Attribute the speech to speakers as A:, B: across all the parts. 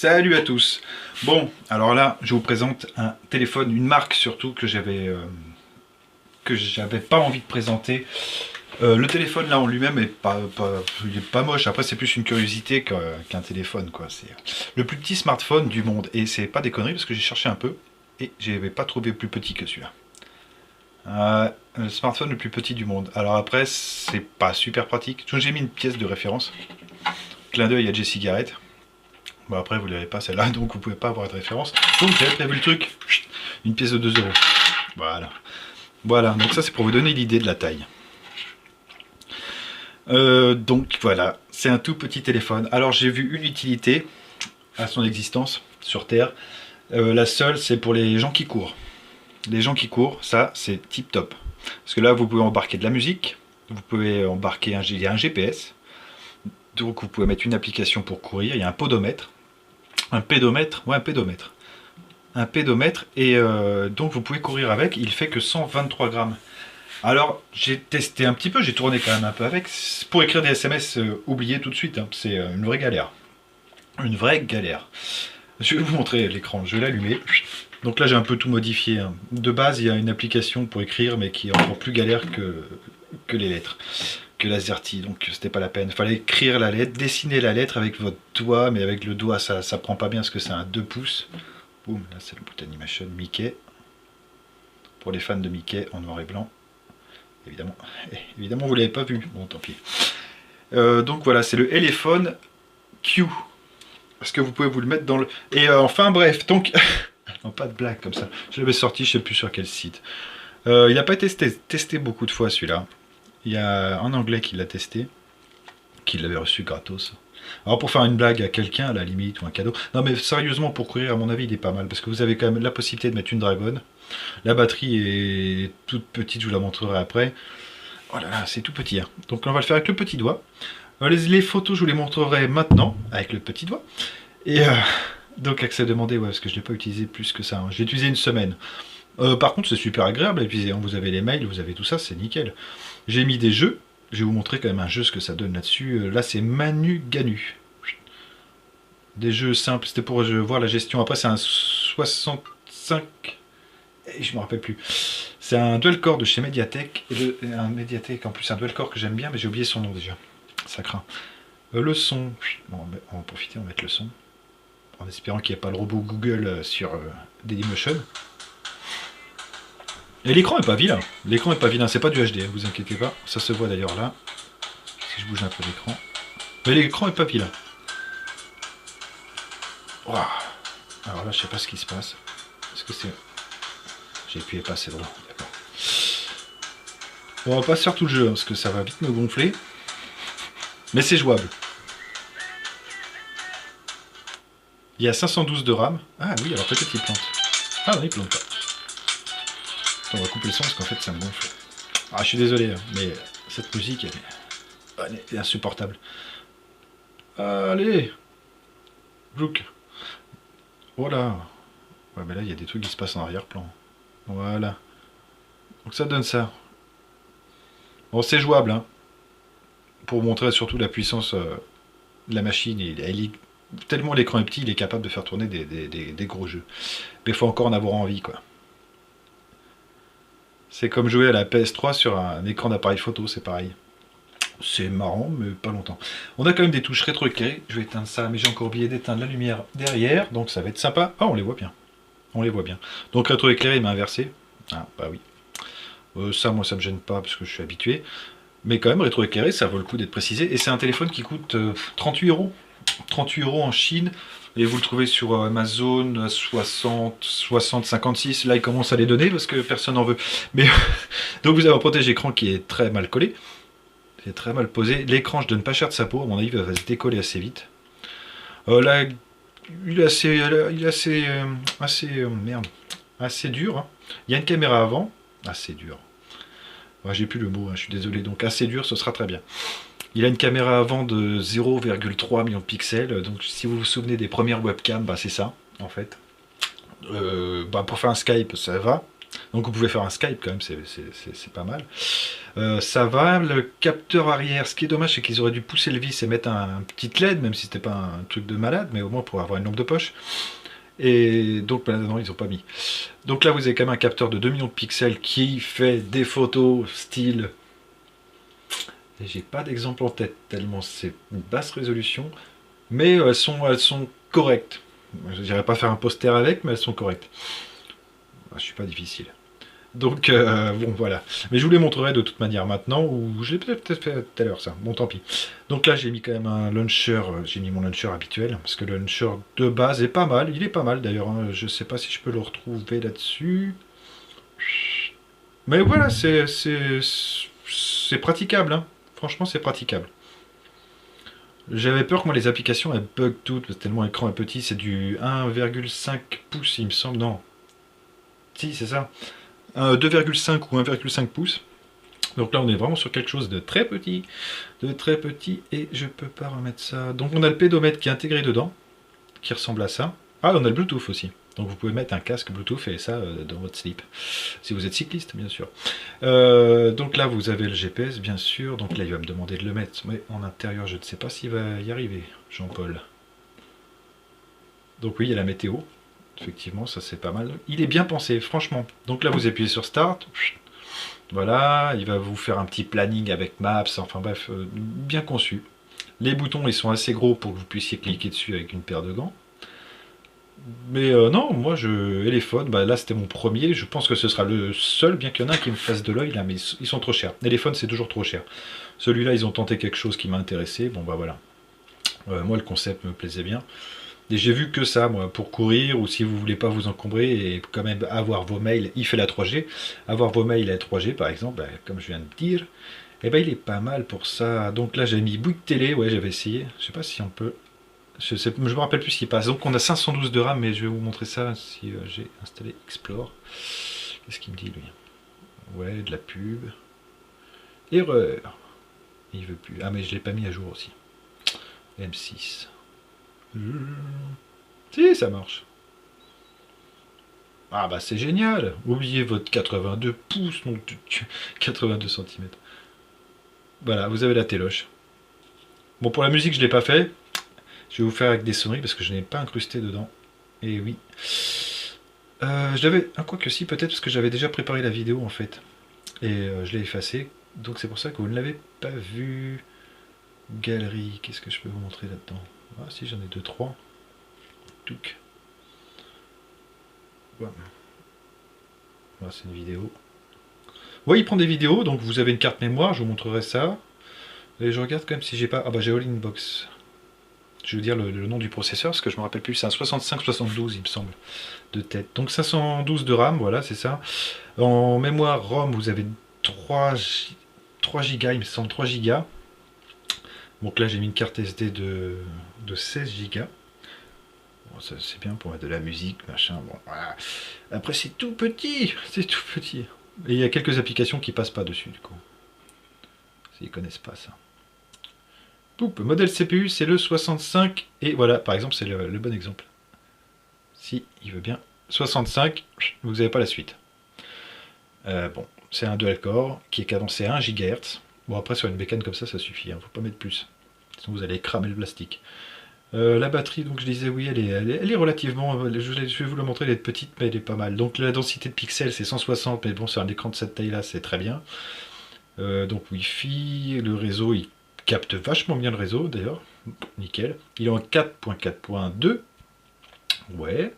A: Salut à tous. Bon, alors là, je vous présente un téléphone, une marque surtout que j'avais pas envie de présenter. Le téléphone là en lui-même il est pas moche. Après, c'est plus une curiosité qu'un téléphone, quoi. C'est le plus petit smartphone du monde et c'est pas des conneries parce que j'ai cherché un peu et j'avais pas trouvé plus petit que celui-là. Le smartphone le plus petit du monde. Alors après, c'est pas super pratique. Donc, j'ai mis une pièce de référence. Clin d'œil à Jessie Garrett. Bon, après, vous ne l'avez pas celle-là, donc vous pouvez pas avoir de référence. Donc, j'avais prévu le truc. Une pièce de 2 euros. Voilà. Voilà, donc ça, c'est pour vous donner l'idée de la taille. Donc, voilà. C'est un tout petit téléphone. Alors, j'ai vu une utilité à son existence sur Terre. La seule, c'est pour les gens qui courent. Les gens qui courent, ça, c'est tip top. Parce que là, vous pouvez embarquer de la musique. Vous pouvez embarquer il y a un GPS. Donc, vous pouvez mettre une application pour courir. Il y a un podomètre. Un pédomètre, ouais, un pédomètre. Un pédomètre, et donc vous pouvez courir avec, il fait que 123 grammes. Alors, j'ai testé un petit peu, j'ai tourné quand même un peu avec. Pour écrire des SMS, oubliez tout de suite, hein, c'est une vraie galère. Une vraie galère. Je vais vous montrer l'écran, je vais l'allumer. Donc là, j'ai un peu tout modifié. Hein. De base, il y a une application pour écrire, mais qui est encore plus galère que les lettres. Que l'AZERTY, donc c'était pas la peine. Il fallait écrire la lettre, dessiner la lettre avec votre doigt, mais avec le doigt ça prend pas bien parce que c'est un 2 pouces. Boum, là c'est le bout d'animation Mickey. Pour les fans de Mickey en noir et blanc. Évidemment, évidemment vous l'avez pas vu, bon tant pis. Donc voilà, c'est le téléphone Q. Parce que vous pouvez vous le mettre dans le... Et enfin bref, donc... non, pas de blague comme ça. Je l'avais sorti, je sais plus sur quel site. Il n'a pas été testé beaucoup de fois celui-là. Il y a un Anglais qui l'a testé, qui l'avait reçu gratos. Alors pour faire une blague à quelqu'un, à la limite, ou un cadeau. Non mais sérieusement, pour courir, à mon avis, il est pas mal. Parce que vous avez quand même la possibilité de mettre une Dragon. La batterie est toute petite, je vous la montrerai après. Oh là là, c'est tout petit. Hein. Donc on va le faire avec le petit doigt. Les photos, je vous les montrerai maintenant, avec le petit doigt. Et donc accès demandé, ouais, parce que je ne l'ai pas utilisé plus que ça. Hein. Je l'ai utilisé une semaine. Par contre, c'est super agréable à utiliser. Hein. Vous avez les mails, vous avez tout ça, c'est nickel. J'ai mis des jeux. Je vais vous montrer quand même un jeu, ce que ça donne là-dessus. Là, c'est Manu Ganu. Des jeux simples. C'était pour voir la gestion. Après, c'est un 65... Et je me rappelle plus. C'est un dual-core de chez Mediatek. Un Mediatek, en plus, un dual-core que j'aime bien, mais j'ai oublié son nom déjà. Ça craint. Le son. Bon, on va en profiter, on va mettre le son. En espérant qu'il n'y ait pas le robot Google sur Dailymotion. Et l'écran est pas vilain. L'écran est pas vilain, c'est pas du HD, vous inquiétez pas. Ça se voit d'ailleurs là. Si je bouge un peu l'écran. Mais l'écran est pas vilain. Wow. Alors là, je sais pas ce qui se passe. Est-ce que c'est... J'ai appuyé pas, c'est bon. D'accord. On va pas se faire tout le jeu, parce que ça va vite me gonfler. Mais c'est jouable. Il y a 512 de RAM. Ah oui, alors peut-être qu'il plante. Ah non, il plante pas. On va couper le son parce qu'en fait ça me gonfle. Ah, je suis désolé, hein, mais cette musique elle est insupportable. Allez, look. Voilà. Ouais, mais là il y a des trucs qui se passent en arrière-plan. Voilà. Donc ça donne ça. Bon, c'est jouable, hein. Pour montrer surtout la puissance de la machine. Tellement l'écran est petit, il est capable de faire tourner des gros jeux. Mais il faut encore en avoir envie, quoi. C'est comme jouer à la PS3 sur un écran d'appareil photo, c'est pareil. C'est marrant, mais pas longtemps. On a quand même des touches rétroéclairées. Je vais éteindre ça, mais j'ai encore oublié d'éteindre la lumière derrière, donc ça va être sympa. Ah, on les voit bien. On les voit bien. Donc rétroéclairé, il m'a inversé. Ah, bah oui. Ça, moi, ça me gêne pas, parce que je suis habitué. Mais quand même, rétroéclairé, ça vaut le coup d'être précisé. Et c'est un téléphone qui coûte 38 euros. 38 euros en Chine. Et vous le trouvez sur Amazon 60, 56. Là, il commence à les donner parce que personne n'en veut. Mais donc, vous avez un protège-écran qui est très mal collé. C'est très mal posé. L'écran, je donne pas cher de sa peau. À mon avis, il va se décoller assez vite. Là, il est assez dur. Hein. Il y a une caméra avant. Assez dur. Ouais, j'ai plus le mot, hein, je suis désolé. Donc, assez dur, ce sera très bien. Il a une caméra avant de 0,3 millions de pixels, donc si vous vous souvenez des premières webcams, bah c'est ça, en fait. Pour faire un Skype, ça va, Donc vous pouvez faire un Skype quand même, c'est pas mal. Ça va, le capteur arrière, ce qui est dommage, c'est qu'ils auraient dû pousser le vis et mettre un petit LED, même si c'était pas un truc de malade, mais au moins pour avoir une lampe de poche. Et donc non, ils ont pas mis. Donc là, vous avez quand même un capteur de 2 millions de pixels qui fait des photos style. J'ai pas d'exemple en tête, tellement c'est une basse résolution, mais elles sont correctes. Je dirais pas faire un poster avec, mais elles sont correctes. Je suis pas difficile. Donc, bon, voilà. Mais je vous les montrerai de toute manière maintenant, ou je l'ai peut-être fait tout à l'heure, ça. Bon, tant pis. Donc là, j'ai mis quand même un launcher, j'ai mis mon launcher habituel, parce que le launcher de base est pas mal. Il est pas mal, d'ailleurs. Hein. Je sais pas si je peux le retrouver là-dessus. Mais voilà, c'est praticable, hein. Franchement, c'est praticable. J'avais peur que moi, les applications, elles bug toutes, parce que tellement l'écran est petit. C'est du 1,5 pouces, il me semble. Non. Si, c'est ça. 2,5 ou 1,5 pouces. Donc là, on est vraiment sur quelque chose de très petit, et je peux pas remettre ça. Donc on a le pédomètre qui est intégré dedans, qui ressemble à ça. Ah, on a le Bluetooth aussi. Donc vous pouvez mettre un casque Bluetooth et ça dans votre slip. Si vous êtes cycliste, bien sûr. Donc là, vous avez le GPS, bien sûr. Donc là, il va me demander de le mettre. Mais en intérieur, je ne sais pas s'il va y arriver, Jean-Paul. Donc oui, il y a la météo. Effectivement, ça c'est pas mal. Il est bien pensé, franchement. Donc là, vous appuyez sur Start. Voilà, il va vous faire un petit planning avec Maps. Enfin bref, bien conçu. Les boutons, ils sont assez gros pour que vous puissiez cliquer dessus avec une paire de gants. Mais non, moi, Elephone, bah, là c'était mon premier. Je pense que ce sera le seul, bien qu'il y en a un qui me fasse de l'œil là, mais ils sont trop chers. Elephone, c'est toujours trop cher. Celui-là, ils ont tenté quelque chose qui m'a intéressé. Bon, bah voilà. Moi, le concept me plaisait bien. Et j'ai vu que ça, moi, pour courir, ou si vous voulez pas vous encombrer et quand même avoir vos mails, il fait la 3G. Avoir vos mails à 3G, par exemple, bah, comme je viens de dire, eh ben, il est pas mal pour ça. Donc là, j'ai mis Bouygues Télé, ouais, j'avais essayé. Je sais pas si on peut... Je me rappelle plus ce qui passe. Donc on a 512 de RAM, mais je vais vous montrer ça si j'ai installé Explore. Qu'est-ce qu'il me dit, lui? Ouais, de la pub. Erreur. Il veut plus. Ah, mais je l'ai pas mis à jour aussi. M6. Si, ça marche. Ah bah c'est génial. Oubliez votre 82 pouces, non, 82 cm. Voilà, vous avez la téloche. Bon, pour la musique, je ne l'ai pas fait. Je vais vous faire avec des sonneries parce que je n'ai pas incrusté dedans. Et oui. Je l'avais... Ah, quoi que si, peut-être parce que j'avais déjà préparé la vidéo en fait. Et je l'ai effacé. Donc c'est pour ça que vous ne l'avez pas vu. Galerie, qu'est-ce que je peux vous montrer là-dedans? Ah si, j'en ai 2-3. Touc. Ouais. Voilà, c'est une vidéo. Oui, il prend des vidéos, donc vous avez une carte mémoire, je vous montrerai ça. Et je regarde quand même si j'ai pas... Ah bah j'ai All Inbox. Je veux dire le nom du processeur, parce que je me rappelle plus, c'est un 65-72 il me semble, de tête. Donc 512 de RAM, voilà, c'est ça. En mémoire ROM, vous avez 3 Go, il me semble 3 Go. Donc là j'ai mis une carte SD de 16 Go. Bon, ça c'est bien pour mettre de la musique, machin, bon voilà. Après c'est tout petit, c'est tout petit. Et il y a quelques applications qui passent pas dessus du coup. S'ils connaissent pas ça. Poup, modèle CPU c'est le 65 et voilà par exemple c'est le bon exemple. Si il veut bien 65, vous n'avez pas la suite. Bon, c'est un dual core qui est cadencé à 1 GHz. Bon après sur une bécane comme ça suffit, hein, faut pas mettre plus. Sinon vous allez cramer le plastique. La batterie, donc je disais oui, elle est relativement, je vais vous la montrer, elle est petite mais elle est pas mal. Donc la densité de pixels c'est 160, mais bon sur un écran de cette taille là c'est très bien. Donc Wi-Fi, le réseau il capte vachement bien le réseau d'ailleurs, nickel. Il est en 4.4.2. Ouais.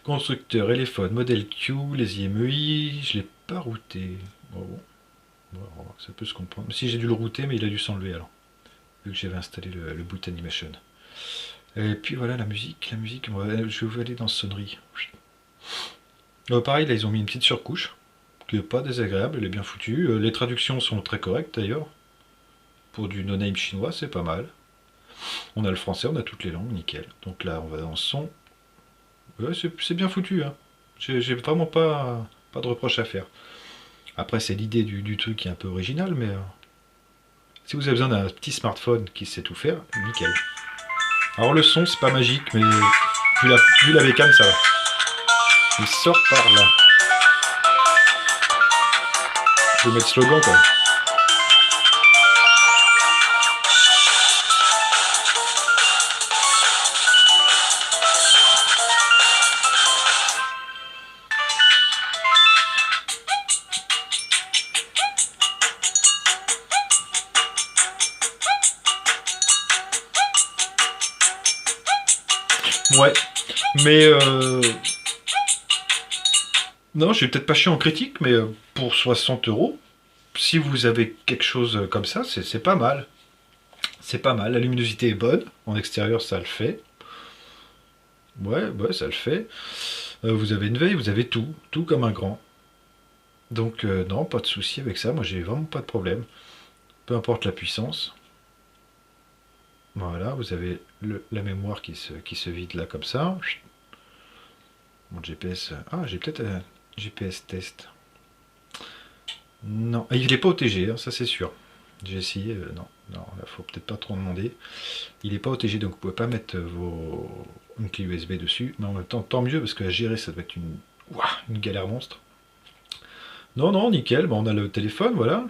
A: Constructeur, Elephone, modèle Q, les IMEI, je l'ai pas routé. Oh, bon, ça peut se comprendre. Si j'ai dû le router, mais il a dû s'enlever alors. Vu que j'avais installé le boot animation. Et puis voilà la musique, je vais aller dans sonnerie. Pareil, là ils ont mis une petite surcouche, qui n'est pas désagréable, elle est bien foutue. Les traductions sont très correctes d'ailleurs. Pour du no-name chinois, c'est pas mal. On a le français, on a toutes les langues, nickel. Donc là, on va dans son. Ouais, c'est bien foutu, hein. J'ai vraiment pas de reproche à faire. Après, c'est l'idée du truc qui est un peu original, mais si vous avez besoin d'un petit smartphone qui sait tout faire, nickel. Alors le son, c'est pas magique, mais vu la bécane, ça va. Il sort par là. vous mets le slogan quand même. Ouais, mais non, je vais peut-être pas chier en critique, mais pour 60 euros, si vous avez quelque chose comme ça, c'est pas mal. C'est pas mal. La luminosité est bonne. En extérieur, ça le fait. Ouais, ouais, ça le fait. Vous avez une veille, vous avez tout. Tout comme un grand. Donc, non, pas de souci avec ça. Moi, j'ai vraiment pas de problème. Peu importe la puissance. Voilà, vous avez la mémoire qui se vide là comme ça. Mon GPS. Ah, j'ai peut-être un GPS test. Non, il n'est pas OTG, hein, ça c'est sûr. J'ai essayé, non, non, là faut peut-être pas trop demander. Il n'est pas OTG, donc vous pouvez pas mettre une clé USB dessus, mais en même temps, tant mieux, parce que à gérer, ça doit être une galère monstre. Non, non, nickel, bon, on a le téléphone, voilà,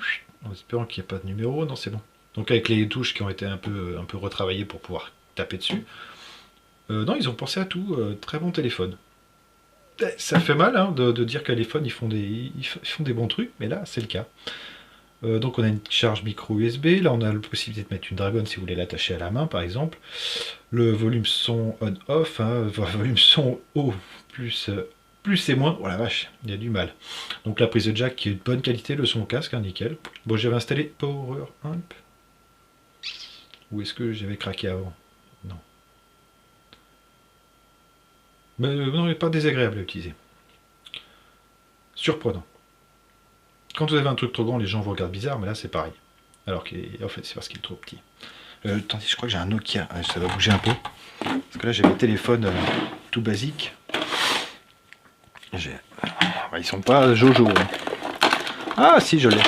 A: en espérant qu'il n'y ait pas de numéro, non, c'est bon. Donc avec les touches qui ont été un peu retravaillées pour pouvoir taper dessus. Non, ils ont pensé à tout, très bon téléphone. Ça fait mal hein, de dire qu'à l'iPhone ils font des bons trucs, mais là c'est le cas. Donc on a une charge micro USB, là on a la possibilité de mettre une Dragon si vous voulez l'attacher à la main par exemple. Le volume son on-off, hein, volume son haut plus et moins, oh la vache, il y a du mal. Donc la prise de jack qui est de bonne qualité, le son au casque, hein, nickel. Bon j'avais installé Power Amp. Ou est-ce que j'avais craqué avant? Non. Mais non, il n'est pas désagréable à utiliser. Surprenant. Quand vous avez un truc trop grand, les gens vous regardent bizarre, mais là c'est pareil. Alors qu'en fait c'est parce qu'il est trop petit. Attendez, je crois que j'ai un Nokia, ça va bouger un peu. Parce que là j'ai mes téléphones tout basiques. Ils sont pas Jojo. Hein. Ah si, je l'ai.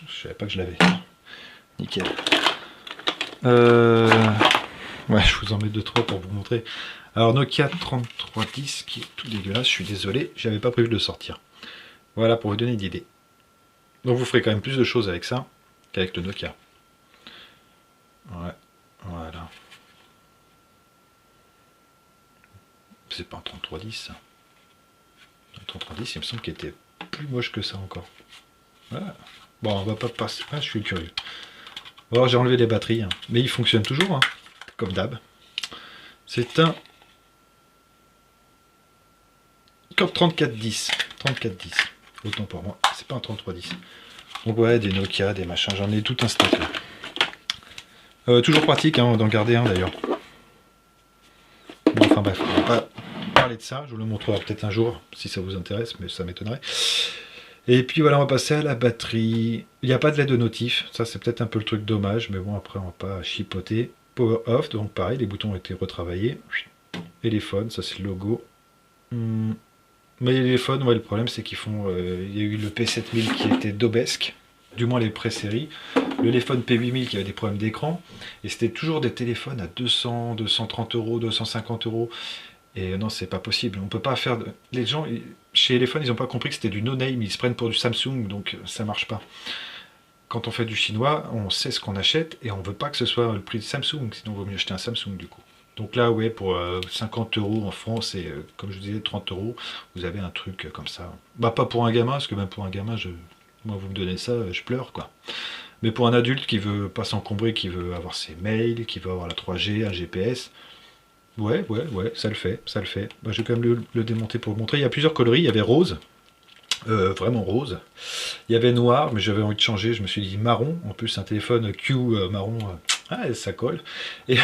A: Je savais pas que je l'avais. Nickel. Ouais, je vous en mets 2-3 pour vous montrer. Alors Nokia 3310 qui est tout dégueulasse, je suis désolé, j'avais pas prévu de le sortir. Voilà pour vous donner une idée. Donc vous ferez quand même plus de choses avec ça qu'avec le Nokia. Ouais, voilà. C'est pas un 3310 ça. Un 3310 il me semble qu'il était plus moche que ça encore. Voilà. Bon on va pas passer. Ah, je suis curieux. Bon j'ai enlevé les batteries, hein. Mais il fonctionne toujours, hein. Comme d'hab. C'est un 3410. 3410. Autant pour moi, c'est pas un 3310. Donc ouais, des Nokia, des machins, j'en ai tout un stock là. Toujours pratique hein, d'en garder un d'ailleurs. Bon, enfin bref, on va pas parler de ça, je vous le montrerai peut-être un jour si ça vous intéresse, mais ça m'étonnerait. Et puis voilà, on va passer à la batterie. Il n'y a pas de LED de notif, ça c'est peut-être un peu le truc dommage, mais bon après on va pas chipoter. Power off, donc pareil, les boutons ont été retravaillés. Téléphone, ça c'est le logo. Mais les téléphones, ouais, le problème c'est qu'ils font... il y a eu le P7000 qui était d'obesque, du moins les pré-séries. Le téléphone P8000 qui avait des problèmes d'écran. Et c'était toujours des téléphones à 200, 230 euros, 250 euros. Et non, c'est pas possible. On peut pas faire... Les gens, chez Téléphone, ils n'ont pas compris que c'était du no-name. Ils se prennent pour du Samsung, donc ça marche pas. Quand on fait du chinois, on sait ce qu'on achète et on veut pas que ce soit le prix de Samsung. Sinon, il vaut mieux acheter un Samsung du coup. Donc là, ouais, pour 50 euros en France et comme je vous disais, 30 euros, vous avez un truc comme ça. Bah, pas pour un gamin, parce que même pour un gamin, moi, vous me donnez ça, je pleure, quoi. Mais pour un adulte qui veut pas s'encombrer, qui veut avoir ses mails, qui veut avoir la 3G, un GPS, ouais, ça le fait, ça le fait. Bah, je vais quand même le démonter pour vous montrer. Il y a plusieurs coloris, il y avait rose, vraiment rose. Il y avait noir, mais j'avais envie de changer, je me suis dit marron. En plus, un téléphone Q marron, ça colle. Et...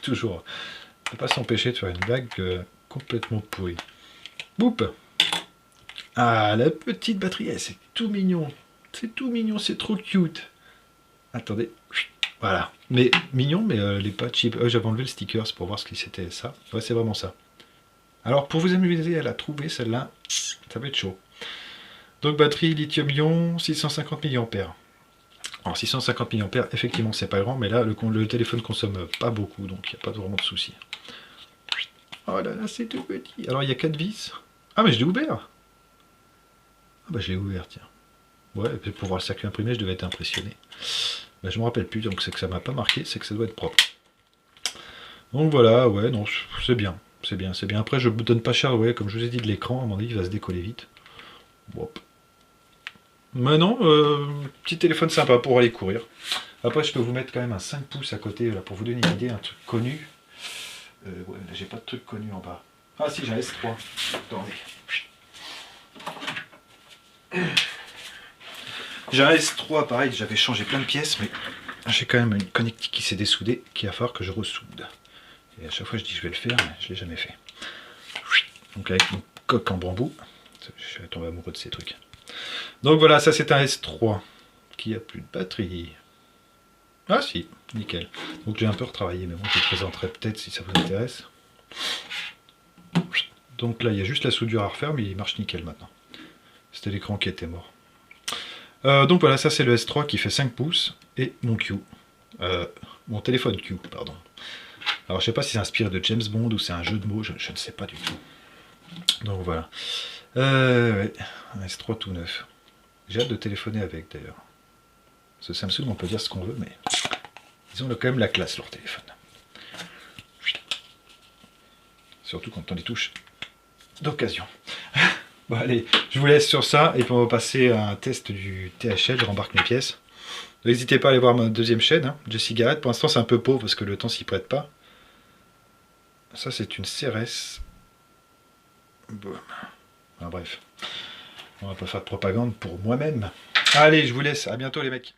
A: toujours, on ne peut pas s'empêcher de faire une blague complètement pourrie. Boop. Ah, la petite batterie, c'est tout mignon. C'est tout mignon, c'est trop cute. Attendez. Voilà. Mais mignon, mais les pas cheap. J'avais enlevé le sticker pour voir ce que c'était ça. Ouais, c'est vraiment ça. Alors, pour vous amuser à la trouver, celle-là, ça va être chaud. Donc, batterie lithium-ion, 650 mAh. Alors 650 mAh, effectivement c'est pas grand, mais là le téléphone consomme pas beaucoup, donc il n'y a pas vraiment de souci. Oh là là, c'est tout petit. Alors il y a 4 vis. Ah mais je l'ai ouvert. Ah bah je l'ai ouvert, tiens. Ouais, et puis pour voir le circuit imprimé, je devais être impressionné. Ben, je me rappelle plus, donc c'est que ça m'a pas marqué, c'est que ça doit être propre. Donc voilà, ouais, non, c'est bien. C'est bien, c'est bien. Après, je ne donne pas cher, ouais, comme je vous ai dit, de l'écran, à mon avis, il va se décoller vite. Bon. Mais non, petit téléphone sympa pour aller courir. Après, je peux vous mettre quand même un 5 pouces à côté, là, pour vous donner une idée, un truc connu. Ouais, là, j'ai pas de truc connu en bas. Ah si, j'ai un S3. Attendez. J'ai un S3, pareil, j'avais changé plein de pièces, mais j'ai quand même une connectique qui s'est dessoudée, qu'il va falloir que je ressoude. Et à chaque fois, je dis que je vais le faire, mais je l'ai jamais fait. Donc avec une coque en bambou. Je suis tombé amoureux de ces trucs. Donc voilà, ça c'est un S3 qui a plus de batterie. Ah si, nickel. Donc j'ai un peu retravaillé, mais bon, je le présenterai peut-être si ça vous intéresse. Donc là, il y a juste la soudure à refaire, mais il marche nickel maintenant. C'était l'écran qui était mort. Donc voilà, ça c'est le S3 qui fait 5 pouces et mon Q. Mon téléphone Q, pardon. Alors je sais pas si c'est inspiré de James Bond ou c'est un jeu de mots, je ne sais pas du tout. Donc voilà. Ouais, un S3 tout neuf. J'ai hâte de téléphoner avec d'ailleurs. Ce Samsung, on peut dire ce qu'on veut, mais ils ont quand même la classe, leur téléphone. Surtout quand on les touche d'occasion. Bon allez, je vous laisse sur ça, et puis on va passer à un test du THL, je rembarque mes pièces. N'hésitez pas à aller voir ma deuxième chaîne, hein, Jessie Garrett. Pour l'instant c'est un peu pauvre parce que le temps s'y prête pas. Ça c'est une CRS. Bon. Enfin, bref, on va pas faire de propagande pour moi-même. Allez, je vous laisse, à bientôt les mecs.